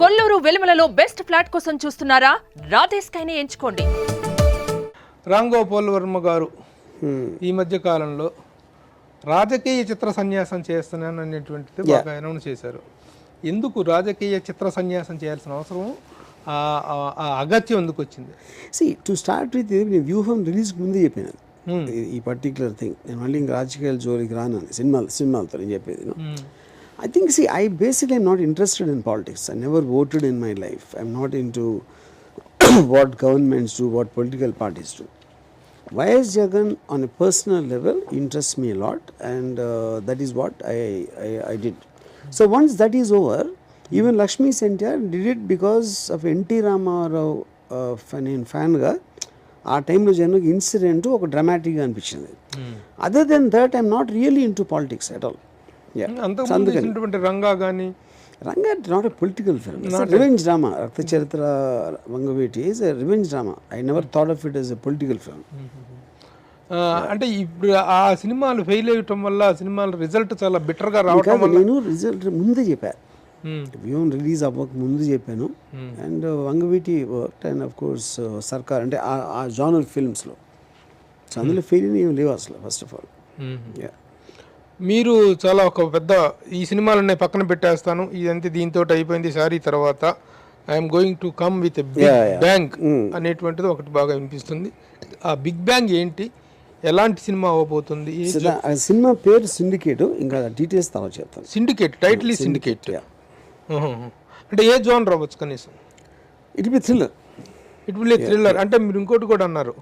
Kolluru వెలుమలలో best flat కోసం చూస్తున్నారా? రాధేశ్ కైనే ఎంచుకోండి. రామ్ గోపాల్ వర్మ గారు ఈ మధ్య కాలంలో రాజకీయ చిత్ర సన్యాసం చేస్తున్నాను అనేటువంటిది బాగా అనౌన్స్ చేశారు. ఎందుకు రాజకీయ చిత్ర సన్యాసం చేయాల్సిన అవసరం, అగత్యం ఎందుకు వచ్చింది? టు స్టార్ట్ విత్ నేను వ్యూహం రిలీజ్కి ముందే చెప్పాను ఈ పర్టిక్యులర్ థింగ్. నేను మళ్ళీ ఇంకా రాజకీయాల జోలికి రానని సినిమాలతో నేను చెప్పేది. I think, I basically am not interested in politics. I never voted in my life. I'm not into what governments do, what political parties do. YS Jagan on a personal level interests me a lot, and that is what I did. So once that is over, even Lakshmi Sentyar did it because of NT Ramarao fan ga ఆ టైంలో Janaki incident ఒక డ్రామాటిక్గా అనిపించింది. Other than that I'm not really into politics at all. Ranga not a political film, revenge drama. Rakta Charitra Vangaveeti is a revenge drama. I never thought of it as a political film. అంటే ఇప్పుడు ఆ సినిమాలు fail అయ్యటం వల్ల ఆ సినిమాల రిజల్ట్ చాలా బెటర్గా రావడం వల్ల నేను రిజల్ట్ ముందే చెప్పాను, వ్యూహం రిలీజ్ అవ్వక ముందు చెప్పాను. And Vangaveeti work and of course సర్కార్ అంటే ఆ జానర్ ఫిల్మ్స్లో. సో అందులో ఫెయిల్ ఏమి లేవు అసలు. ఫస్ట్ ఆఫ్ ఆల్ మీరు చాలా ఒక పెద్ద ఈ సినిమాలన్నీ పక్కన పెట్టేస్తాను, ఇదంతా దీంతో అయిపోయింది సారీ, తర్వాత I'm going to come with a big bang అనేటువంటిది ఒకటి బాగా వినిపిస్తుంది. ఆ బిగ్ బ్యాంగ్ ఏంటి, ఎలాంటి సినిమా అవ్వబోతుంది? సినిమా పేరు సిండికేట్, ఇంకా డీటెయిల్స్ తర్వాత చెప్తాను. సిండికేట్ టైటిల్ సిండికేట్ అంటే ఏ జోనర్ అవ్వచ్చు కనీసం? It will be thriller. అంటే మీరు ఇంకోటి కూడా అన్నారు,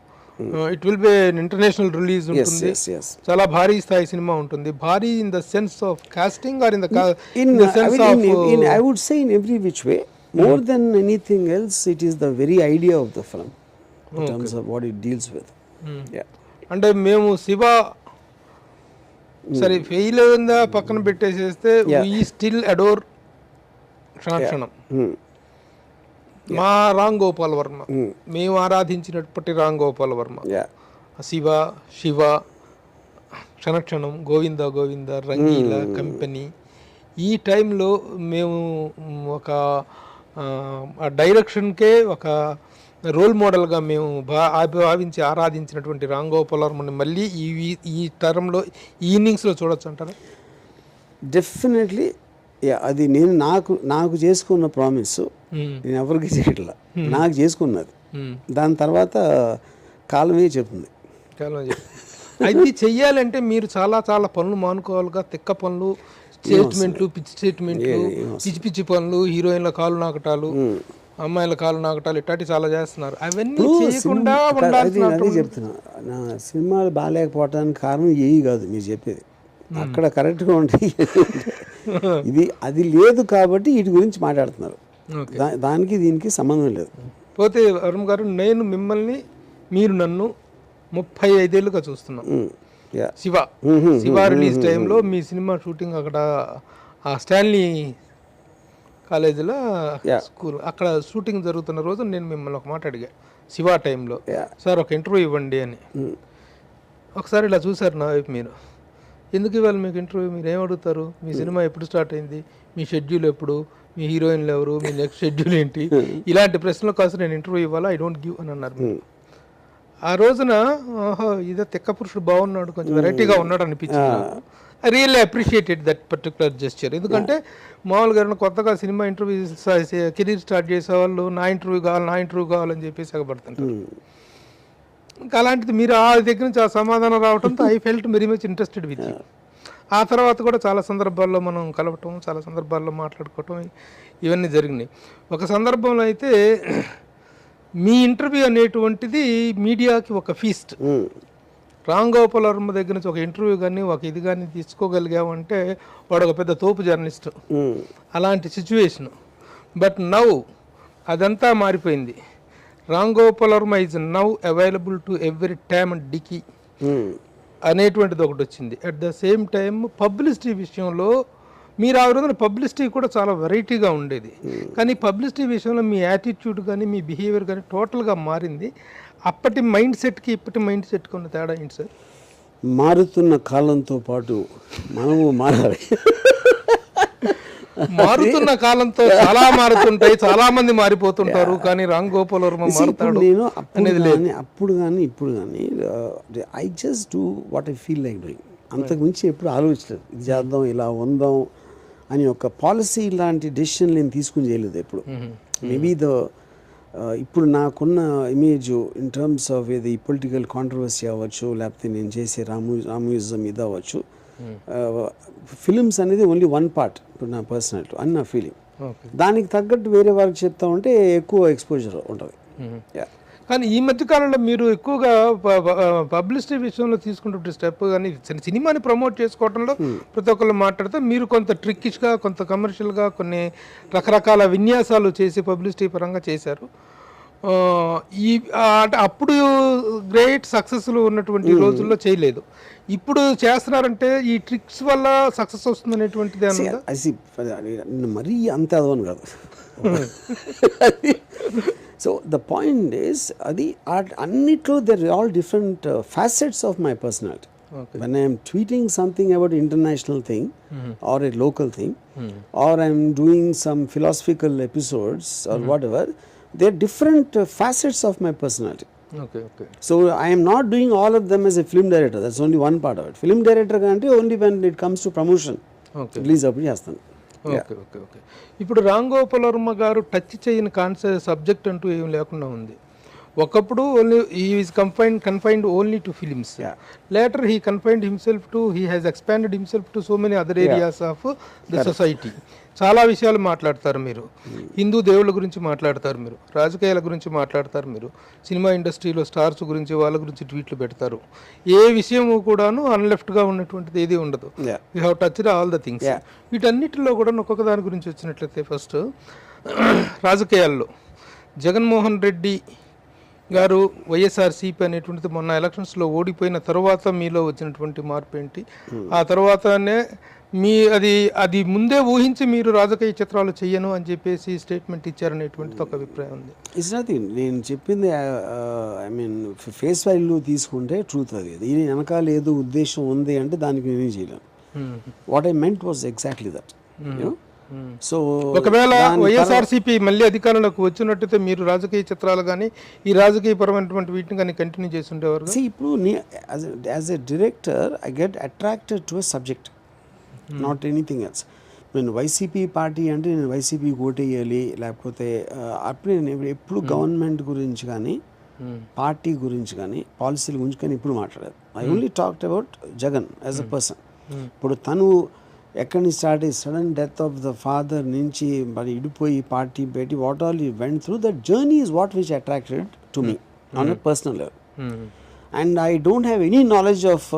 it will be international release ఉంటుంది, చాలా భారీ స్థాయి సినిమా ఉంటుంది. భారీ in the sense of casting or in the sense of I would say in every which way. More than anything else, it is the very idea of the film in terms of what it deals with. అంటే మేము శివ సరే fail అయిందా పక్కన పెట్టేసేస్తే we still adore క్షణక్షణం మా రామ్ గోపాల్ వర్మ, మేము ఆరాధించినప్పటి Ram Gopal Varma, Shiva Shiva, క్షణక్షణం, Govinda Govinda, Rangila, company, ఈ టైంలో మేము ఒక డైరెక్షన్కే ఒక రోల్ మోడల్గా మేము భావించి ఆరాధించినటువంటి రామ్ గోపాల్ వర్మని మళ్ళీ ఈ టర్మ్లో ఈ ఇన్నింగ్స్లో చూడొచ్చు అంటారా? డెఫినెట్లీ. అది నేను నాకు చేసుకున్న ప్రామిస్ నేను ఎవరికి చేయట్లా, నాకు చేసుకున్నది. దాని తర్వాత కాలమే చెప్తుంది. అది చెయ్యాలంటే మీరు చాలా చాలా పనులు మానుకోవాలిగా. తిక్క పనులు, స్టేట్మెంట్లు, పిచ్చి స్టేట్మెంట్లు, పిచ్చి పిచ్చి పనులు, హీరోయిన్ల కాలు నాకటాలు, అమ్మాయిల కాలు నాకటాలు, ఇట్లాంటి చాలా చేస్తున్నారు. అవన్నీ చేయకుండా అదే చెప్తున్నా. నా సినిమాలు బాగాలేకపోవడానికి కారణం ఏవి కాదు మీరు చెప్పేది, అక్కడ కరెక్ట్గా ఉంటాయి. అది లేదు కాబట్టి వీటి గురించి మాట్లాడుతున్నారు. దానికి దీనికి సంబంధం లేదు. పోతే వరుణ్ గారు, నేను మిమ్మల్ని, మీరు నన్ను 35 ఏళ్ళుగా చూస్తున్నాం. శివ రిలీజ్ టైంలో మీ సినిమా షూటింగ్ అక్కడ ఆ స్టాన్లీ కాలేజీలో స్కూల్ అక్కడ షూటింగ్ జరుగుతున్న రోజు నేను మిమ్మల్ని ఒక మాట అడిగా శివ టైంలో, సార్ ఒక ఇంటర్వ్యూ ఇవ్వండి అని. ఒకసారి ఇలా చూసారు నా వైపు మీరు. ఎందుకు ఇవ్వాలి మీకు ఇంటర్వ్యూ? మీరు ఏం అడుగుతారు? మీ సినిమా ఎప్పుడు స్టార్ట్ అయింది, మీ షెడ్యూల్ ఎప్పుడు, మీ హీరోయిన్లు ఎవరు, మీ నెక్స్ట్ షెడ్యూల్ ఏంటి, ఇలాంటి ప్రశ్నల కోసం నేను ఇంటర్వ్యూ ఇవ్వాలా, ఐ డోంట్ గివ్ అని అన్నారు. ఆ రోజున ఇదో తెక్క పురుషుడు బాగున్నాడు, కొంచెం వెరైటీగా ఉన్నాడు అనిపించింది. I really appreciated that particular gesture. ఎందుకంటే మామూలుగా కొత్తగా సినిమా ఇంటర్వ్యూ కెరీర్ స్టార్ట్ చేసేవాళ్ళు నా ఇంటర్వ్యూ కావాలని చెప్పేసి ఎగబడుతుంటారు. ఇంకా అలాంటిది మీరు ఆ దగ్గర నుంచి ఆ సమాధానం రావడంతో I felt very much interested with you. ఆ తర్వాత కూడా చాలా సందర్భాల్లో మనం కలవటం, చాలా సందర్భాల్లో మాట్లాడుకోవటం ఇవన్నీ జరిగినాయి. ఒక సందర్భంలో అయితే మీ ఇంటర్వ్యూ అనేటువంటిది మీడియాకి ఒక ఫీస్ట్. రామ్ గోపాల్ వర్మ దగ్గర నుంచి ఒక ఇంటర్వ్యూ కానీ ఒక ఇది కానీ తీసుకోగలిగామంటే వాడు ఒక పెద్ద తోపు జర్నలిస్ట్. అలాంటి సిచ్యువేషన్. బట్ నౌ అదంతా మారిపోయింది. Ram Gopal Varma is now available to every time and dicky అనేటువంటిది ఒకటి వచ్చింది. At the same time publicity విషయంలో మీరు ఆ రోజున పబ్లిసిటీ కూడా చాలా వెరైటీగా ఉండేది. కానీ పబ్లిసిటీ విషయంలో మీ యాటిట్యూడ్ కానీ మీ బిహేవియర్ కానీ టోటల్గా మారింది. అప్పటి మైండ్ సెట్కి ఇప్పటి మైండ్ సెట్కి ఉన్న తేడా ఏంటి సార్? మారుతున్న కాలంతో పాటు మనము మారాలి. మారుతున్న కాలంతో చాలా మారుతుంటాయి, చాలా మంది మారిపోతుంటారు, కానీ రామ్ గోపాల్ వర్మ మారుతాడు నేను అప్పుడు కానీ ఇప్పుడు కానీ I just do what I feel like doing. అంతకుమించి ఎప్పుడు ఆలోచించలేదు ఇది చేద్దాం ఇలా ఉందాం అని ఒక పాలసీ లాంటి డెసిషన్ నేను తీసుకుని చేయలేదు ఎప్పుడు. మేబీ ఇప్పుడు నాకున్న ఇమేజ్ ఇన్ టర్మ్స్ ఆఫ్ ఇది పొలిటికల్ కాంట్రవర్సీ అవ్వచ్చు, లేకపోతే నేను చేసే రామూయిజం ఇది అవ్వచ్చు, ఫిలిమ్స్ అనేది ఓన్లీ వన్ పార్ట్ ఇప్పుడు నా పర్సనాలిటీ అని నా ఫీలింగ్. దానికి తగ్గట్టు వేరే వారికి చెప్తా ఉంటే ఎక్కువ ఎక్స్పోజర్ ఉంటుంది. కానీ ఈ మధ్య కాలంలో మీరు ఎక్కువగా పబ్లిసిటీ విషయంలో తీసుకుంటే స్టెప్ కానీ సినిమాని ప్రమోట్ చేసుకోవడంలో ప్రతి ఒక్కళ్ళు మాట్లాడితే మీరు కొంత ట్రిక్కిష్గా, కొంత కమర్షియల్గా కొన్ని రకరకాల విన్యాసాలు చేసి పబ్లిసిటీ పరంగా చేశారు. అంటే అప్పుడు గ్రేట్ సక్సెస్లు ఉన్నటువంటి రోజుల్లో చేయలేదు, ఇప్పుడు చేస్తున్నారంటే ఈ ట్రిక్స్ వల్ల సక్సెస్ వస్తుంది అనేటువంటిది మరీ అంత అదవను కాదు. సో ద పాయింట్ ఈస్ అది అన్నిట్లో there all different facets of my personality. When I am tweeting something about international thing or a local thing or I am doing some philosophical episodes or whatever, they are different facets of my personality. Okay. So I am not doing all of them as a film director. That's only one part of it. Film director అంటే only when it comes to promotion. Release అప్పుడు చేస్తాను. Okay. ఇప్పుడు రామ్ గోపాల్ వర్మ గారు touch చేయని concept subject అంటూ ఏం లేకుండా ఉంది. ఒకప్పుడు only he is confined only to films. Later he confined himself to he has expanded himself to so many other areas of the society. చాలా విషయాలు మాట్లాడతారు మీరు, హిందూ దేవుళ్ళ గురించి మాట్లాడతారు మీరు, రాజకీయాల గురించి మాట్లాడతారు మీరు, సినిమా ఇండస్ట్రీలో స్టార్స్ గురించి వాళ్ళ గురించి ట్వీట్లు పెడతారు. ఏ విషయము కూడాను అన్లెఫ్ట్గా ఉన్నటువంటిది ఏది ఉండదు. You have touched all the things. వీటన్నిటిలో కూడా ఒక్కొక్క దాని గురించి వచ్చినట్లయితే ఫస్ట్ రాజకీయాల్లో జగన్మోహన్ రెడ్డి గారు వైఎస్ఆర్సీపీ అనేటువంటిది మొన్న ఎలక్షన్స్లో ఓడిపోయిన తర్వాత మీలో వచ్చినటువంటి మార్పు ఏంటి? ఆ తర్వాతనే అది ముందే ఊహించి మీరు రాజకీయ చిత్రాలు చెయ్యను అని చెప్పేసి స్టేట్మెంట్ ఇచ్చారనేటువంటిది ఒక అభిప్రాయం ఉంది. ఇట్స్ నథింగ్, నేను చెప్పింది ఐ మీన్ ఫేస్ వాల్యూ తీసుకుంటే ట్రూత్ అది. దీని వెనకాల ఏదో ఉద్దేశం ఉంది అంటే దానికి నేనే చేయలేను. What I meant was exactly that. So ఒకవేళ వైఎస్ఆర్సీపీ మళ్ళీ అధికారంలోకి వచ్చినట్టయితే మీరు రాజకీయ చిత్రాలు కానీ ఈ రాజకీయ పరమైనటువంటి వీటిని కానీ కంటిన్యూ చేసి ఉండేవారు. ఇప్పుడు as a director I get attracted to a subject, not anything else. నేను వైసీపీ పార్టీ అంటే నేను వైసీపీకి ఓటేయాలి, లేకపోతే అప్పుడు నేను ఎప్పుడు గవర్నమెంట్ గురించి కానీ పార్టీ గురించి కానీ పాలసీల గురించి కానీ ఎప్పుడు మాట్లాడలేదు. I only talked about Jagan as a person. ఇప్పుడు తను ఎక్కడి నుంచి స్టార్ట్ అయ్యి sudden death of the father నుంచి మరి ఇడిపోయి పార్టీ పెట్టి what all you went through, that journey is what which attracted to me on a personal level. And I don't have any knowledge of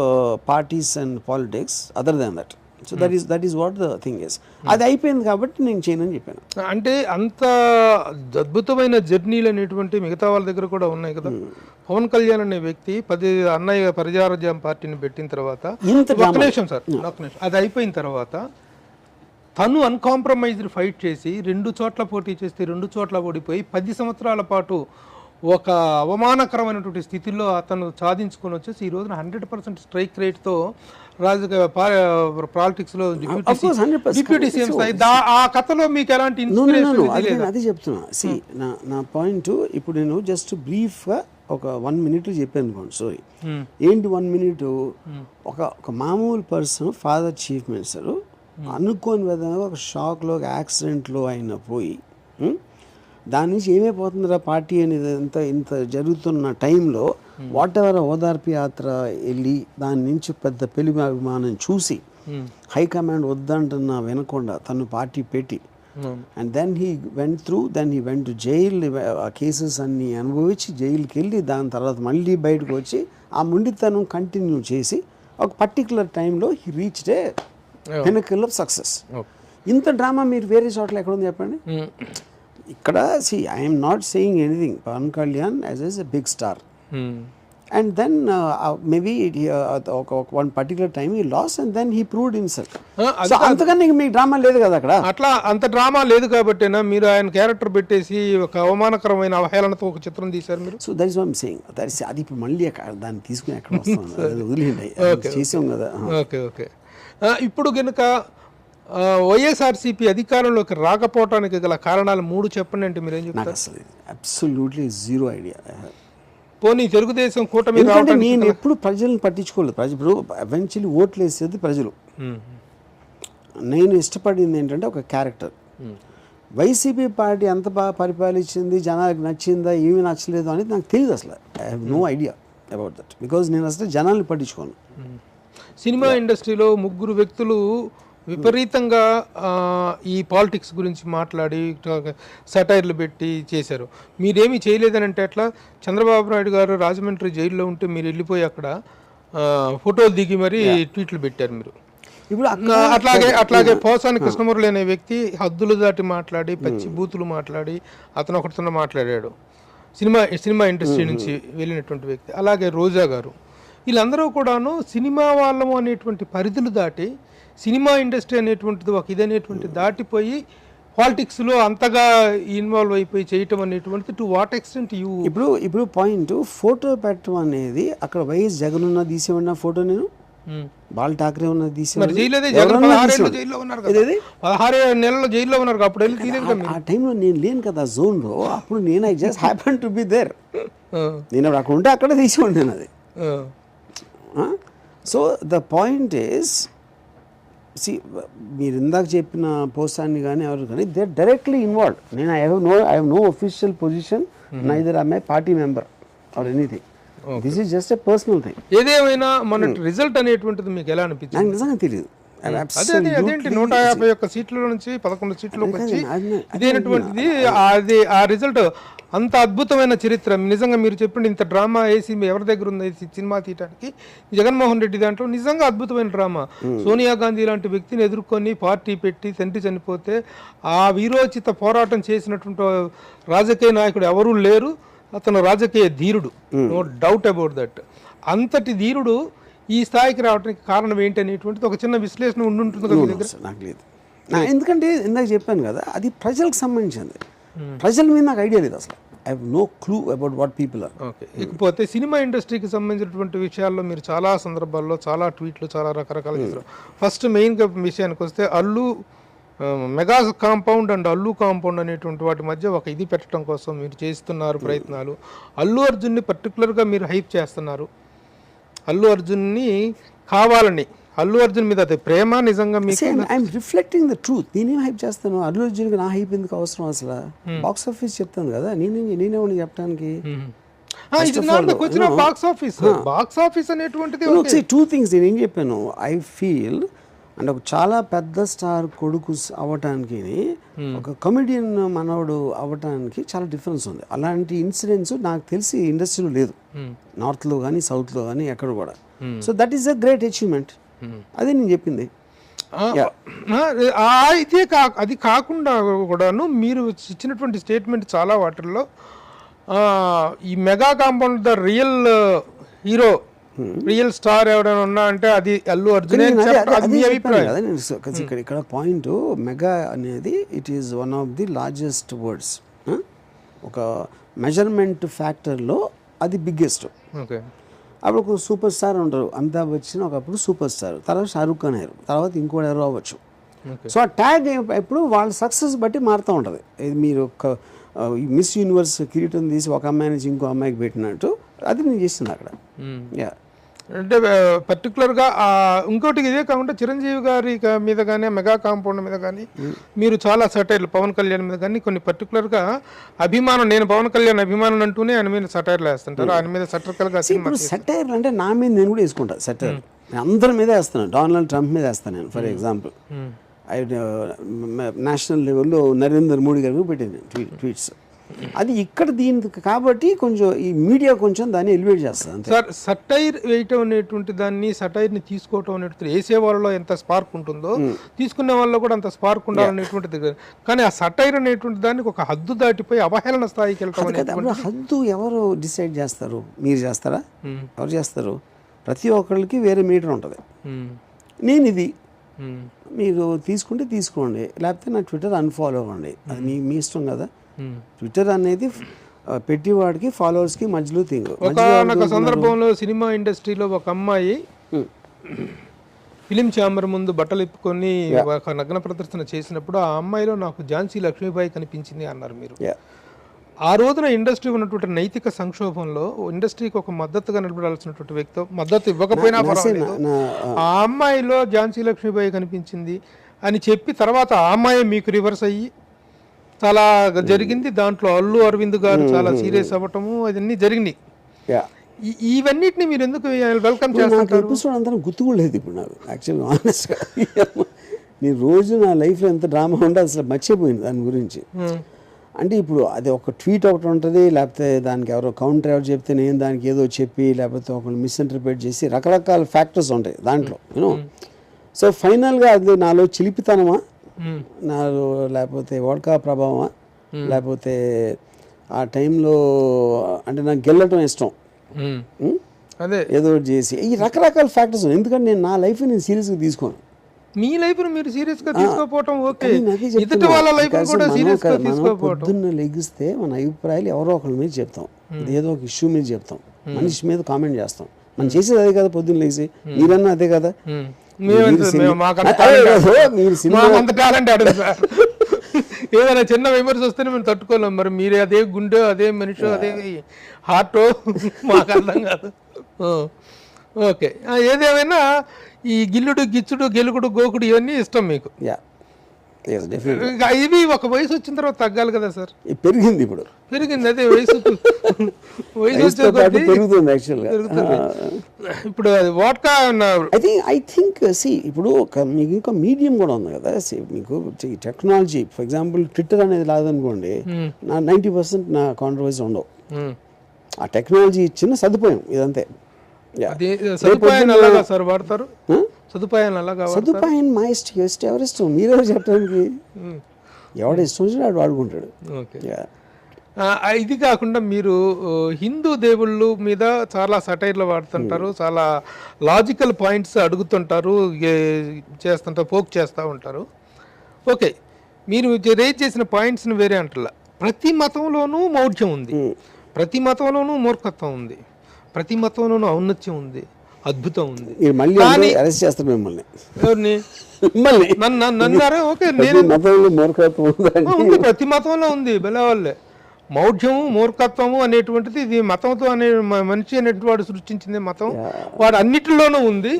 parties and politics other than that. So that is what the thing is. అది అయిపోయింది కాబట్టి నేను చేయనని చెప్పాను. అంటే అంత అద్భుతమైన జర్నీలు అనేటువంటి మిగతా వాళ్ళ దగ్గర కూడా ఉన్నాయి కదా. పవన్ కళ్యాణ్ అనే వ్యక్తి అన్నయ్య ప్రజారాజ్యం పార్టీని పెట్టిన తర్వాత అది అయిపోయిన తర్వాత తను అన్కాంప్రమైజ్డ్ ఫైట్ చేసి 2 చోట్ల పోటీ చేస్తే 2 చోట్ల ఓడిపోయి 10 సంవత్సరాల పాటు ఒక అవమానకరమైనటువంటి స్థితిలో అతను సాధించుకొని వచ్చేసి ఈ రోజున 100% స్ట్రైక్ రేట్తో రాజకీయ పాలిటిక్స్లో డిప్యూటీ సీఎం స్థాయి. ఆ కథలో మీకు ఎలాంటి ఇన్స్పిరేషన్? అది చెప్తున్నా. నా పాయింట్ ఇప్పుడు నేను జస్ట్ బ్రీఫ్గా ఒక 1 minute చెప్పాను అనుకోండి. సారీ, ఏంటి 1 minute? ఒక మామూలు పర్సన్ ఫాదర్ చీఫ్ మినిస్టర్ అనుకోని విధంగా ఒక షాక్లో ఒక యాక్సిడెంట్లో ఆయన పోయి దాని నుంచి ఏమైపోతుందిరా పార్టీ అనేది ఇంత జరుగుతున్న టైంలో వాట్ ఎవర్ ఓదార్పు యాత్ర వెళ్ళి దాని నుంచి పెద్ద పెళ్లి అభిమానం చూసి హైకమాండ్ వద్దంటున్నా వినకుండా తను పార్టీ పెట్టి and then he went through, then he went to jail. ఆ కేసెస్ అన్నీ అనుభవించి జైలుకి వెళ్ళి దాని తర్వాత మళ్ళీ బయటకు వచ్చి ఆ ముండితనం కంటిన్యూ చేసి ఒక పర్టికులర్ టైంలో he reached a pinnacle of success. ఇంత డ్రామా మీరు వేరే చోట్ల ఎక్కడ ఉంది చెప్పండి? ఇక్కడ I'm not saying anything. Pawan Kalyan as a big star and then maybe ఒక one particular time he lost and then he proved himself. అంతకన్నా మీకు డ్రామా లేదు కదా అక్కడ. అట్లా అంత డ్రామా లేదు కాబట్టేనా మీరు ఆయన క్యారెక్టర్ పెట్టేసి ఒక అవమానకరమైన అవహేళనతో ఒక చిత్రం తీశారు మీరు? So that is what I'm saying. అది ఇప్పుడు మళ్ళీ దాన్ని తీసుకుని ఎక్కడ వస్తాం, వదిలేండి, చేసాం కదా. ఓకే. ఇప్పుడు కనుక వైఎస్ఆర్సీపీ అధికారంలోకి రాకపోవటానికి గల కారణాలు 3 చెప్పండి అంటే మీరేం నాకు చెప్తారు? అసలు అబ్సల్యూట్లీ జీరో ఐడియా. పోనీ తెలుగుదేశం కూటమి ఎందుకంటే నేను ఎప్పుడు ప్రజలను పట్టించుకోలేదు. ఇప్పుడు ఎవెన్చువల్లీ ఓట్లు వేసేది ప్రజలు. నేను ఇష్టపడింది ఏంటంటే ఒక క్యారెక్టర్. వైసీపీ పార్టీ ఎంత బాగా పరిపాలించింది, జనాలకు నచ్చిందా ఏమీ నచ్చలేదు అనేది నాకు తెలియదు అసలు. I have no idea about that because నేను అసలు జనాల్ని పట్టించుకోను. సినిమా ఇండస్ట్రీలో 3 వ్యక్తులు విపరీతంగా ఈ పాలిటిక్స్ గురించి మాట్లాడి సటైర్లు పెట్టి చేశారు. మీరేమీ చేయలేదని అంటే ఎట్లా? చంద్రబాబు నాయుడు గారు రాజమండ్రి జైల్లో ఉంటే మీరు వెళ్ళిపోయి అక్కడ ఫోటోలు దిగి మరీ ట్వీట్లు పెట్టారు మీరు. ఇప్పుడు అట్లాగే పోసాని కృష్ణమురళి అనే వ్యక్తి హద్దులు దాటి మాట్లాడి పచ్చి బూతులు మాట్లాడి అతను ఒకటితో మాట్లాడాడు, సినిమా ఇండస్ట్రీ నుంచి వెళ్ళినటువంటి వ్యక్తి. అలాగే రోజా గారు, వీళ్ళందరూ కూడాను సినిమా వాళ్ళము అనేటువంటి పరిధులు దాటి సినిమా ఇండస్ట్రీ అనేటువంటిది ఒక ఇదనేటువంటి దాటిపోయి పాలిటిక్స్లో అంతగా ఇన్వాల్వ్ అయిపోయి చేయటం అనేటువంటిది టు వాట్ ఎక్స్టెంట్ యూ? ఇప్పుడు పాయింట్ ఫోటో పెట్టడం అనేది అక్కడ వైఎస్ జగన్ ఉన్న తీసేవన్న ఫోటో నేను బాల్ ఠాక్రే ఉన్న తీసేవాడు. 16 నెలల జైల్లో ఉన్నారు. అప్పుడు వెళ్ళి తీయలేదు. ఆ టైంలో నేను లేను కదా జోన్లో. అప్పుడు నేను I just happen to be there. నేను అక్కడ ఉంటే అక్కడ తీసేవాడు నేను అది. సో ద పాయింట్ ఈస్, మీరు ఇందాక చెప్పిన పోస్టాన్ని కానీ ఎవరు కానీ దే డైరెక్ట్లీ ఇన్వాల్వ్డ్. నేను I have no official position, neither I party member or anything. This is just a personal thing. ఏదేమైనా మన రిజల్ట్ అనేటువంటిది మీకు ఎలా అనిపించింది? నాకు నిజంగా తెలియదు. అదేంటి 151 సీట్ల నుంచి 11 సీట్లోకి వచ్చి ఇదేనటువంటిది అది ఆ రిజల్ట్ అంత అద్భుతమైన చరిత్ర. నిజంగా మీరు చెప్పండి, ఇంత డ్రామా వేసి ఎవరి దగ్గర ఉంది సినిమా తీయడానికి? జగన్మోహన్ రెడ్డి దాంట్లో నిజంగా అద్భుతమైన డ్రామా. సోనియా గాంధీ లాంటి వ్యక్తిని ఎదుర్కొని పార్టీ పెట్టి తండ్రి చనిపోతే ఆ వీరోచిత పోరాటం చేసినటువంటి రాజకీయ నాయకుడు ఎవరూ లేరు. అతను రాజకీయ ధీరుడు, నో డౌట్ అబౌట్ దట్. అంతటి ధీరుడు ఈ స్థాయికి రావడానికి కారణం ఏంటి అనేటువంటిది ఒక చిన్న విశ్లేషణ ఉండుంటుంది కదా మీ దగ్గర? నాకు లేదు. ఎందుకంటే ఇందాక చెప్పాను కదా, అది ప్రజలకు సంబంధించింది. ప్రజల మీద నాకు ఐడియా లేదు అసలు. I have no clue about what people are. Okay. ఇకపోతే సినిమా ఇండస్ట్రీకి సంబంధించినటువంటి విషయాల్లో మీరు చాలా సందర్భాల్లో చాలా ట్వీట్లు చాలా రకరకాల చేశారు. ఫస్ట్ మెయిన్గా విషయానికి వస్తే mega compound and Allu compound అనేటువంటి వాటి మధ్య ఒక ఇది పెట్టడం కోసం మీరు చేస్తున్నారు ప్రయత్నాలు. అల్లు అర్జున్ని పర్టికులర్గా మీరు హైప్ చేస్తున్నారు. అల్లు అర్జున్ని కావాలని, అల్లు అర్జున్ మీద అది ప్రేమ నిజంగా మీకు? I'm reflecting the truth. నేనేం హైప్ చేస్తాను? అల్లు అర్జున్కి నా హైప్ ఎందుకు అవసరం అసలు? బాక్స్ ఆఫీస్ చెప్తాను కదా, నేనేమని చెప్పడానికి. బాక్స్ ఆఫీస్ అనేటువంటిది టూ థింగ్స్. నేను ఏం చెప్పాను, ఐ ఫీల్ అంటే ఒక చాలా పెద్ద స్టార్ కొడుకు అవ్వటానికి ఒక కమెడియన్ మనవడు అవ్వటానికి చాలా డిఫరెన్స్ ఉంది. అలాంటి ఇన్సిడెంట్స్ నాకు తెలిసి ఇండస్ట్రీలో లేదు, నార్త్లో కానీ సౌత్లో కానీ ఎక్కడ కూడా. So that is a great achievement. అదే నేను చెప్పింది. అది కాకుండా కూడాను మీరు ఇచ్చినటువంటి స్టేట్మెంట్ చాలా వాటిల్లో ఈ mega compound the real hero, real star ఎవరైనా ఉన్నా అంటే అది అల్లు అర్జున్. ఇక్కడ పాయింట్, మెగా అనేది it is one of the largest words. ఒక మెజర్మెంట్ ఫ్యాక్టర్లో అది బిగ్గెస్ట్. ఓకే. అప్పుడు ఒక సూపర్ స్టార్ ఉంటారు, అమితాబ్ బచ్చన్ ఒకప్పుడు సూపర్ స్టార్, తర్వాత షారూక్ ఖాన్ అయ్యారు, తర్వాత ఇంకోటి ఎవరో అవ్వచ్చు. సో ఆ ట్యాగ్ ఎప్పుడు వాళ్ళ సక్సెస్ బట్టి మారుతూ ఉంటుంది. ఇది మీరు ఒక మిస్ యూనివర్స్ కిరీటం తీసి ఒక అమ్మాయి నుంచి ఇంకో అమ్మాయికి పెట్టినట్టు అది నేను చేసింది అక్కడ. అంటే పర్టికులర్గా ఇంకోటి ఇదే కాకుండా చిరంజీవి గారి మీద కానీ మెగా కాంపౌండ్ మీద కానీ మీరు చాలా సటైర్లు, పవన్ కళ్యాణ్ మీద కానీ కొన్ని పర్టికులర్గా అభిమానం, నేను పవన్ కళ్యాణ్ అభిమానం అంటూనే ఆయన మీద సటైర్లు వేస్తుంటారు. ఆయన మీద సటర్కల్గా సటైర్లు అంటే నా మీద నేను కూడా వేసుకుంటాను సటైర్. అందరి మీద వేస్తాను. డొనాల్డ్ ట్రంప్ మీద వేస్తాను నేను ఫర్ ఎగ్జాంపుల్. నేషనల్ లెవెల్లో నరేంద్ర మోడీ గారికి పెట్టాను ట్వీట్స్. అది ఇక్కడ దీనికి కాబట్టి కొంచెం ఈ మీడియా కొంచెం దాన్ని ఎలివేట్ చేస్తుంది. సార్, సటైర్ వేయటం అనేటువంటి దాన్ని, సటైర్ని తీసుకోవటం అనేటువంటి వేసే వాళ్ళలో ఎంత స్పార్క్ ఉంటుందో తీసుకునే వాళ్ళలో కూడా అంత స్పార్క్ ఉండాలనేటువంటిది. కానీ ఆ సటైర్ అనేటువంటి దానికి ఒక హద్దు దాటిపోయి అవహేళన స్థాయికి వెళ్ళటం. హద్దు ఎవరు డిసైడ్ చేస్తారు? మీరు చేస్తారా? ఎవరు చేస్తారు? ప్రతి ఒక్కరికి వేరే మీటర్ ఉంటుంది. నేను ఇది మీరు తీసుకుంటే తీసుకోండి, లేకపోతే నా ట్విట్టర్ అన్ఫాలో అవ్వండి, అది మీ ఇష్టం కదా. ట్విట్టర్ అనేది పెట్టేవాడికి ఫాలోవర్స్కి మధ్యలో థింగ్. ఒక సందర్భంలో సినిమా ఇండస్ట్రీలో ఒక అమ్మాయి ఫిలిం ఛాంబర్ ముందు బట్టలు ఇప్పుకొని ఒక నగ్న ప్రదర్శన చేసినప్పుడు ఆ అమ్మాయిలో నాకు ఝాన్సీ లక్ష్మీబాయి కనిపించింది అన్నారు మీరు. ఆ రోజున ఇండస్ట్రీ ఉన్నటువంటి నైతిక సంక్షోభంలో ఇండస్ట్రీకి ఒక మద్దతుగా నిలబడాల్సినటువంటి వ్యక్తి మద్దతు ఇవ్వకపోయినా పర్వాలేదు, ఆ అమ్మాయిలో ఝాన్సీ లక్ష్మీబాయి కనిపించింది అని చెప్పి తర్వాత ఆ అమ్మాయి మీకు రివర్స్ అయ్యి చాలా జరిగింది. దాంట్లో అల్లు అరవింద్ గారు చాలా సీరియస్ అవ్వటము అవన్నీ జరిగినాయి. ఇవన్నిటిని మీరు ఎందుకు వెల్కమ్ చేస్తారు? ఎపిసోడ్ అంతా గుర్తు కూడా లేదు ఇప్పుడు నాకు యాక్చువల్లీ ఆనెస్ట్గా. నేను రోజు నా లైఫ్లో ఎంత డ్రామా ఉంటే అసలు మర్చిపోయింది దాని గురించి. అంటే ఇప్పుడు అది ఒక ట్వీట్ ఒకటి ఉంటుంది, లేకపోతే దానికి ఎవరో కౌంటర్ ఎవరు చెప్తే నేను దానికి ఏదో చెప్పి, లేకపోతే ఒకళ్ళు మిస్ఇంటర్ప్రిట్ చేసి రకరకాల ఫ్యాక్టర్స్ ఉంటాయి దాంట్లో యూనో. సో ఫైనల్గా అది నాలో చిలిపితనమా, నాలో లేకపోతే వోడ్కా ప్రభావమా, లేకపోతే ఆ టైంలో అంటే నాకు గెల్లటం ఇష్టం, అదే ఏదో చేసి ఈ రకరకాల ఫ్యాక్టర్స్. ఎందుకంటే నేను నా లైఫ్ నేను సీరియస్గా తీసుకోను. మీ లైఫ్ మీరు సీరియస్ గా తీసుకోపోవటం ఓకే, ఎదుటి వాళ్ళ లైఫ్ కూడా సీరియస్ గా తీసుకోపోవటం. పొద్దున్న లెగిస్తే మన అభిప్రాయాలు ఎవరో ఒకరి మీద చెప్తాం, ఏదో ఒక ఇష్యూ మీద చెప్తాం, మనిషి మీద కామెంట్ చేస్తాం. మనం చేసేది అదే కదా, పొద్దున్న లేచి మీరన్నా అదే కదా. ఏదైనా చిన్న విమర్శ వస్తేనే మేము తట్టుకోలేం. మరి మీరే అదే గుండె, అదే మనిషి, అదే హార్ట్, మాకు అర్థం కాదు. ఓకే, ఏదేమైనా ఈ గిల్లుడు గిచ్చుడు గెలుగుడు గోకుడు ఇవన్నీ ఇష్టం మీకు. ఇవి ఒక వయసు వచ్చిన తర్వాత తగ్గాలి కదా సార్? పెరిగింది, ఇప్పుడు పెరిగింది. అదే వయసు వచ్చే పెరుగుతుంది యాక్చువల్గా. ఇప్పుడు వాట్కా ఐ థింక్ ఇప్పుడు మీకు ఇంకా మీడియం కూడా ఉంది కదా. మీకు టెక్నాలజీ ఫర్ ఎగ్జాంపుల్ ట్విట్టర్ అనేది లేదనుకోండి, నా 90% నా కాంట్రవర్సీ ఉండవు. ఆ టెక్నాలజీ ఇచ్చిన సదుపాయం ఇదంతే. సదుపాయం మా ఇష్టం, ఎవరి ఇష్టం, మీరెవరు చెప్పడానికి. ఎవడ ఇష్టం వచ్చినా వాడు వాడుకుంటాడు. ఇది కాకుండా మీరు హిందూ దేవుళ్ళు మీద చాలా సటైర్లు వాడుతుంటారు, చాలా లాజికల్ పాయింట్స్ అడుగుతుంటారు, చేస్తుంటారు, పోక్ చేస్తూ ఉంటారు. ఓకే, మీరు రేజ్ చేసిన పాయింట్స్ని వేరే అంటారా? ప్రతి మతంలోనూ మౌఢ్యం ఉంది, ప్రతి మతంలోనూ మూర్ఖత్వం ఉంది, ప్రతి మతంలోనూ ఔన్నత్యం ఉంది, అద్భుతం ఉంది. మళ్ళీ అరెస్ట్ చేస్తారు మిమ్మల్ని. ఎవరిని? నన్నారా? ఓకే, నేను ఉంది, ప్రతి మతంలో ఉంది. బెలవాళ్ళే మౌఢ్యము మూర్ఖత్వము అనేటువంటిది ఇది మతంతో అనే మనిషి అనేటువంటి వాడు సృష్టించింది మతం. వాడు అన్నిటిలోనూ ఉంది,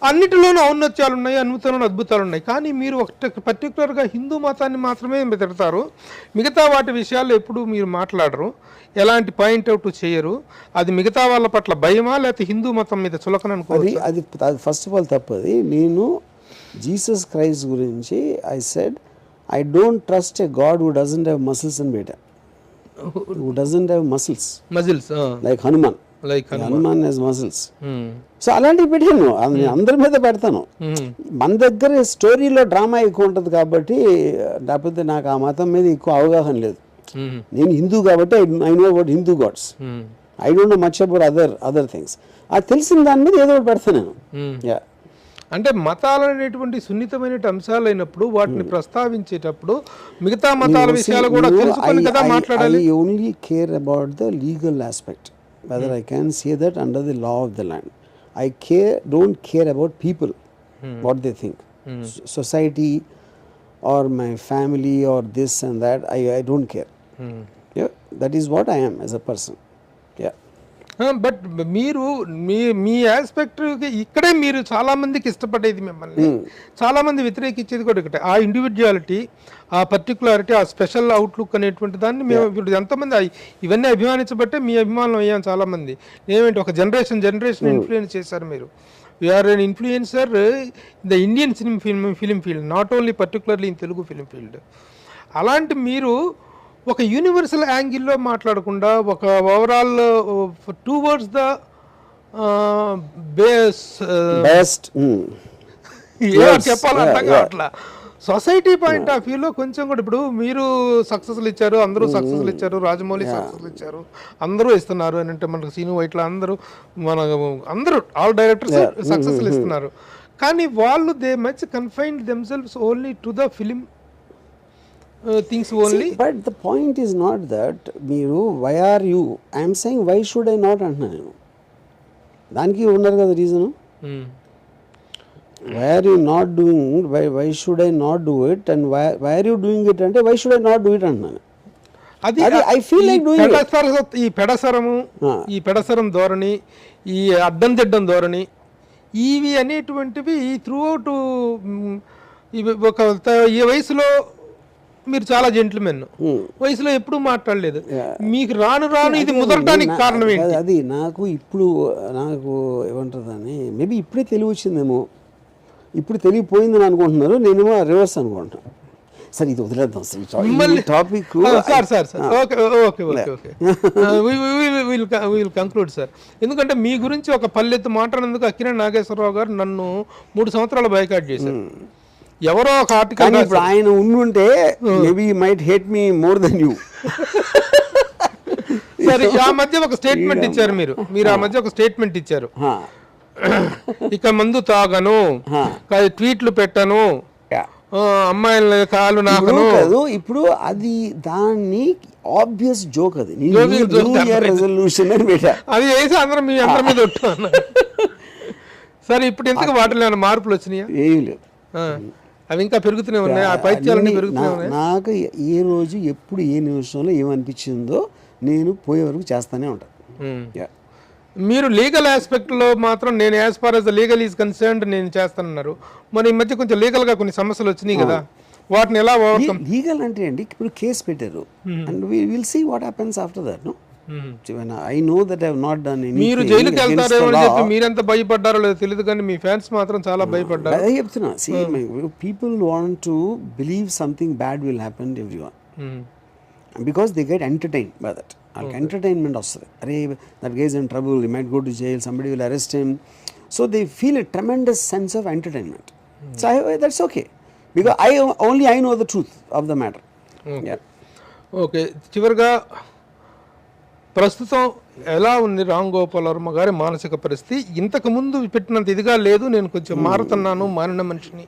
అన్నిటిలోనూ ఔన్నత్యాలు ఉన్నాయి, అద్భుతాలు అద్భుతాలు ఉన్నాయి. కానీ మీరు ఒక పర్టికులర్గా హిందూ మతాన్ని మాత్రమే తిడతారు, మిగతా వాటి విషయాల్లో ఎప్పుడు మీరు మాట్లాడరు, ఎలాంటి పాయింట్ అవుట్ చేయరు. అది మిగతా వాళ్ళ పట్ల భయమా, లేకపోతే హిందూ మతం మీద చులకన అనుకోవాలి? అది ఫస్ట్ ఆఫ్ ఆల్ తప్పది. నేను జీసస్ క్రైస్ట్ గురించి I said I don't trust a God who doesn't have muscles and beta, who doesn't have muscles like Hanuman. Hanuman has muscles. So అలాంటివి పెట్టాను, అందరి మీద పెడతాను. మన దగ్గర స్టోరీలో డ్రామా ఎక్కువ ఉంటుంది కాబట్టి, లేకపోతే నాకు ఆ మతం మీద ఎక్కువ అవగాహన లేదు. నేను హిందూ కాబట్టి I know about Hindu gods, I don't know much about other things. అది తెలిసిన దాని మీద ఏదో ఒకటి పెడతాను నేను. అంటే మతాలు అనేటువంటి సున్నితమైన అంశాలు అయినప్పుడు వాటిని ప్రస్తావించేటప్పుడు మిగతా మతాల విషయాలు కూడా తెలుసుకొని కదా మాట్లాడాలి. I only care about the legal aspect, whether I can say that under the law of the land. I don't care about people, what they think, society or my family or this and that. I don't care. Yeah, that is what I am as a person. Yeah. But మీరు మీ aspect ఇక్కడే మీరు చాలా మందికి ఇష్టపడేది మిమ్మల్ని, చాలా మంది వ్యతిరేకించేది కూడా ఇక్కడ. ఆ ఇండివిజువాలిటీ, ఆ పర్టికులారిటీ, ఆ స్పెషల్ అవుట్లుక్ అనేటువంటి దాన్ని మేము ఇప్పుడు ఎంతమంది ఇవన్నీ అభిమానించబట్టే మీ అభిమానం అయ్యాం చాలా మంది. ఏమంటే ఒక జనరేషన్ ఇన్ఫ్లుయెన్స్ చేశారు మీరు. You are an influencer the Indian film field, not only particularly in Telugu film field. అలాంటి మీరు ఒక యూనివర్సల్ యాంగిల్లో మాట్లాడకుండా ఒక ఓవరాల్ టువర్డ్స్ ద బెస్ట్ చెప్పాలంటే అట్లా సొసైటీ పాయింట్ ఆఫ్ వ్యూలో కొంచెం కూడా ఇప్పుడు మీరు సక్సెస్లు ఇచ్చారు, అందరూ సక్సెస్లు ఇచ్చారు, రాజమౌళి సక్సెస్లు ఇచ్చారు, అందరూ ఇస్తున్నారు అని అంటే మనకు సీను వైట్ల అందరూ ఆల్ డైరెక్టర్స్ సక్సెస్లు ఇస్తున్నారు. కానీ వాళ్ళు they much confined themselves only to the film things only. See, but the point is not that మీరు why are you, I am saying why should I not అంటున్నా నేను. దానికి ఉన్నారు కదా reason. why are you not doing, why should I not do it, and why are you doing it అంటే why should I not do it అంటున్నాను. అది I feel like doing it. ఈ పెడసరము, ఈ పెడసరం ధోరణి, ఈ అడ్డం తిడ్డం ధోరణి, ఇవి అనేటువంటివి త్రూ అవుట్ ఇవి ఒక ఈ వయసులో మీరు చాలా జెంట్మెన్, వయసులో ఎప్పుడూ మాట్లాడలేదు, మీకు రాను రాను ఇది ముదరటానికి కారణం ఏంటి? అది నాకు ఇప్పుడు నాకు ఏమంటారు అని మేబీ ఇప్పుడే తెలివి వచ్చిందేమో, ఇప్పుడు తెలియపోయిందని అనుకుంటున్నారు, నేనేమో రివర్స్ అనుకుంటున్నాను. సరే ఇది వదిలేద్దాం sir topic. Will conclude sir. ఎందుకంటే మీ గురించి ఒక పల్లెత్తు మాట్లాడినందుకు అక్కినేని నాగేశ్వరరావు గారు నన్ను 3 సంవత్సరాలు బైకాట్ చేశారు. ఎవరో ఒక ఆర్టికల్ ఇప్పుడు ఆయన ఉండుంటే maybe might hate me more than you. సరే, ఆ మధ్య ఒక స్టేట్మెంట్ ఇచ్చారు మీరు ఆ మధ్య ఒక స్టేట్మెంట్ ఇచ్చారు, ఇక మందు తాగను, ట్వీట్లు పెట్టను, అమ్మాయిల కాలు నాకను. ఇప్పుడు అది దాన్ని ఆబ్వియస్ జోక్, అది రెజల్యూషన్ అని పెట్టా, అది వేసి అందరం మీ అందరి మీద ఉంటాను. సరే, ఇప్పుడు ఎందుకు వాటిలో ఏమైనా మార్పులు వచ్చినాయా? ఏం లేదు, అవి ఇంకా పెరుగుతూనే ఉన్నాయి, ఆ పైత్యాలన్నీ పెరుగుతూనే ఉన్నాయి. నాకు ఏ రోజు ఎప్పుడు ఏ నిమిషంలో ఏమనిపించిందో నేను పోయే వరకు చేస్తానే ఉంటాను. మీరు లీగల్ ఆస్పెక్ట్లో మాత్రం నేను as far as the legal is concerned నేను చేస్తానన్నారు. మరి ఈ మధ్య కొంచెం లీగల్గా కొన్ని సమస్యలు వచ్చినాయి కదా, వాటిని ఎలా ఓవర్కమ్? లీగల్ అంటే అండి ఇప్పుడు కేసు పెట్టారు, and will see what happens after that. No, I know that I have not done anything. మీరు జైలుకి వెళ్తారేమో అని చెప్పి మీరెంత భయపడ్డారో లేదో తెలియదు, కానీ మీ ఫ్యాన్స్ మాత్రం చాలా భయపడ్డారు. అదే చెప్తున్నా, see people want to believe something bad will happen to everyone because they get entertain by that. వాళ్ళకి ఎంటర్టైన్మెంట్ వస్తుంది, అరే that guys in trouble, he might go to jail, somebody will arrest him, so they feel a tremendous sense of entertainment. So that's okay because I know the truth of the matter. Okay, చివరిగా ప్రస్తుతం ఎలా ఉంది రామ్ గోపాల్ వర్మ గారి మానసిక పరిస్థితి? ఇంతకు ముందు పెట్టినంత ఇదిగా లేదు, నేను కొంచెం మారుతున్నాను, మారిన మనిషిని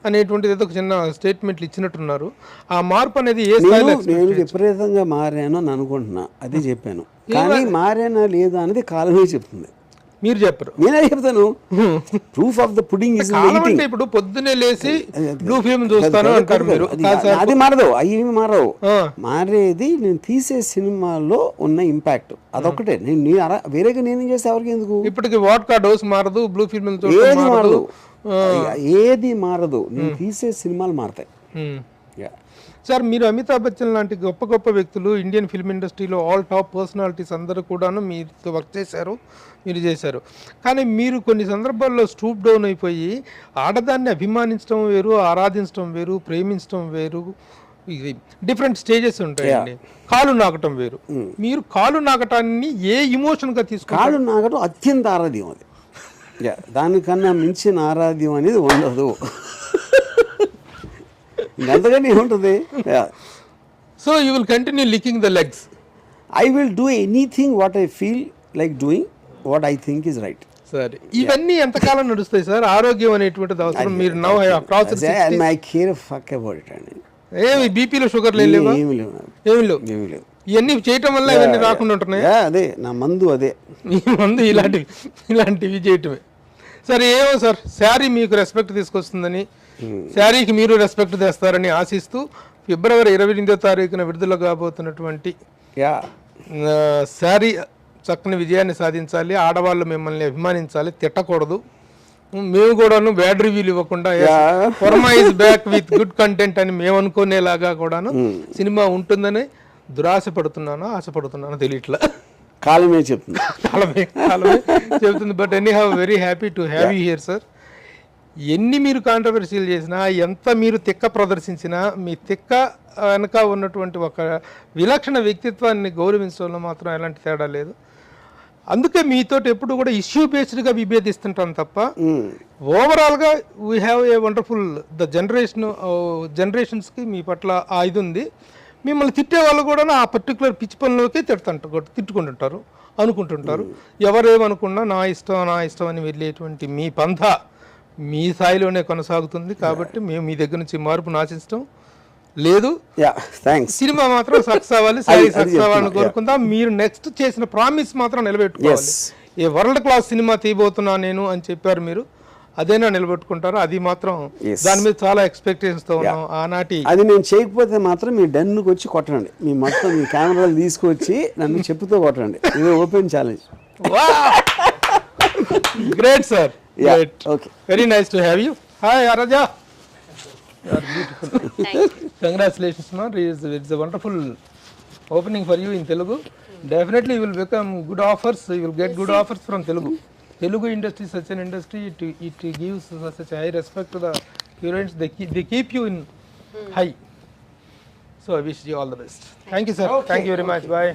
అనేటువంటిది ఏదో ఒక చిన్న స్టేట్మెంట్లు ఇచ్చినట్టున్నారు. ఆ మార్పు అనేది ఏ స్థాయిలో? నేను విపరీతంగా మారాను అని అనుకుంటున్నా, అదే చెప్పాను, కానీ మారానా లేదా అనేది కాలమే చెప్తుంది. మీరు చెప్పరు, నేనే చెప్తాను. Proof of the pudding is in eating. ఇప్పుడు పొద్దున్నే లేచి బ్లూ ఫిల్మ్ చూస్తాను అంటారు మీరు, అది మారదు, అవి మారవు. మారేది నేను తీసే సినిమాలో ఉన్న ఇంపాక్ట్, అదొక్కటే. నేను వేరేగా నేనేం చేస్తే ఎవరికి ఎందుకు? ఇప్పటికి వాడ్కా డోస్ మారదు, బ్లూ ఫిల్మ్ ఏది మారదు, ఏది మారదు, నేను తీసే సినిమాలు మారతాయి. సార్, మీరు అమితాబ్ బచ్చన్ లాంటి గొప్ప గొప్ప వ్యక్తులు ఇండియన్ ఫిల్మ్ ఇండస్ట్రీలో ఆల్ టాప్ పర్సనాలిటీస్ అందరూ కూడాను మీతో వర్క్ చేశారు, మీరు చేశారు. కానీ మీరు కొన్ని సందర్భాల్లో స్టూప్ డౌన్ అయిపోయి ఆడదాన్ని అభిమానించడం వేరు, ఆరాధించడం వేరు, ప్రేమించడం వేరు, ఇది డిఫరెంట్ స్టేజెస్ ఉంటాయండి. కాలు నాకటం వేరు. మీరు కాలు నాకటాన్ని ఏ ఇమోషన్గా తీసుకుంటారు? కాలు నాకటం అత్యంత ఆరాధ్యం, అది దానికన్నా మించిన ఆరాధ్యం అనేది ఉండదు. అంతగానే ఉంటుంది. So you will continue లికింగ్ the legs. I will do anything what I feel like doing, what I think is right. సరే, ఇవన్నీ ఎంతకాలం నడుస్తాయి సార్? ఆరోగ్యం అనేటువంటిది అవసరం. మీరు now cross I care fuck about it అండి. ఏమి బీపీలో షుగర్ లేవు? ఏమి లేవు. ఇవన్నీ చేయటం వల్ల ఇవన్నీ రాకుండా ఉంటున్నాయి. అదే నా మందు, అదే మీ మందు, ఇలాంటివి చేయటమే. సరే, ఏమో సార్, శారీ మీకు రెస్పెక్ట్ తీసుకొస్తుందని, శారీకి మీరు రెస్పెక్ట్ తెస్తారని ఆశిస్తూ ఫిబ్రవరి 28వ తారీఖున విడుదల కాబోతున్నటువంటి శారీ చక్కని విజయాన్ని సాధించాలి. ఆడవాళ్ళు మిమ్మల్ని అభిమానించాలి, తిట్టకూడదు. మేము కూడాను బ్యాడ్ రివ్యూలు ఇవ్వకుండా Varma is back with good content అని మేము అనుకునేలాగా కూడాను సినిమా ఉంటుందని ఆశపడుతున్నాను తెలియట్లా, కాలమే చెప్తుంది. కాలమే చెబుతుంది. But any have very happy to have you here sir. ఎన్ని మీరు కాంట్రవర్సీలు చేసినా, ఎంత మీరు తిక్క ప్రదర్శించినా, మీ తిక్క వెనక ఉన్నటువంటి ఒక విలక్షణ వ్యక్తిత్వాన్ని గౌరవించడంలో మాత్రం ఎలాంటి తేడా లేదు. అందుకే మీతో ఎప్పుడు కూడా ఇష్యూ బేస్డ్గా విభేదిస్తుంటాం తప్ప ఓవరాల్గా we have a wonderful the జనరేషన్స్కి మీ పట్ల ఆ ఇది ఉంది. మిమ్మల్ని తిట్టే వాళ్ళు కూడా ఆ పర్టికులర్ పిచ్చి పనిలోకి తిట్టుకుంటుంటారు, అనుకుంటుంటారు. ఎవరేమనుకున్నా నా ఇష్టం అని వెళ్ళేటువంటి మీ పంథ మీ స్థాయిలోనే కొనసాగుతుంది. కాబట్టి మేము మీ దగ్గర నుంచి మార్పును ఆశిస్తాం లేదు. సినిమా మాత్రం సక్సెస్ అవ్వాలి, సక్సెస్ అవ్వాలని కోరుకుందాం. మీరు నెక్స్ట్ చేసిన ప్రామిస్ మాత్రం నిలబెట్టుకోవాలి. ఏ వరల్డ్ క్లాస్ సినిమా తీయబోతున్నా నేను అని చెప్పారు మీరు. అదేనా నిలబెట్టుకుంటారో అది మాత్రం Yes. దాని మీద చాలా ఎక్స్పెక్టేషన్స్ తో ఉన్నాం ఆనాటి. అది నేను చేయకపోతే మాత్రం మీ డెన్నుకి వచ్చి కొట్టండి, మీ మొత్తం మీ కెమెరాలు తీసుకొచ్చి నన్ను చెప్పుతో కొట్టండి. ఇది open challenge. Great sir, Yeah, great, okay. Very nice to have you. Hi Araja, you are beautiful. Congratulations, man. It's a wonderful opening for you in Telugu. Definitely you will become good offers, you will get good offers from Telugu. Telugu industry is such an industry, it gives such a high respect to the heroines. They keep you in high. So I wish you all the best. Thank you, sir. Thank you very much. Bye.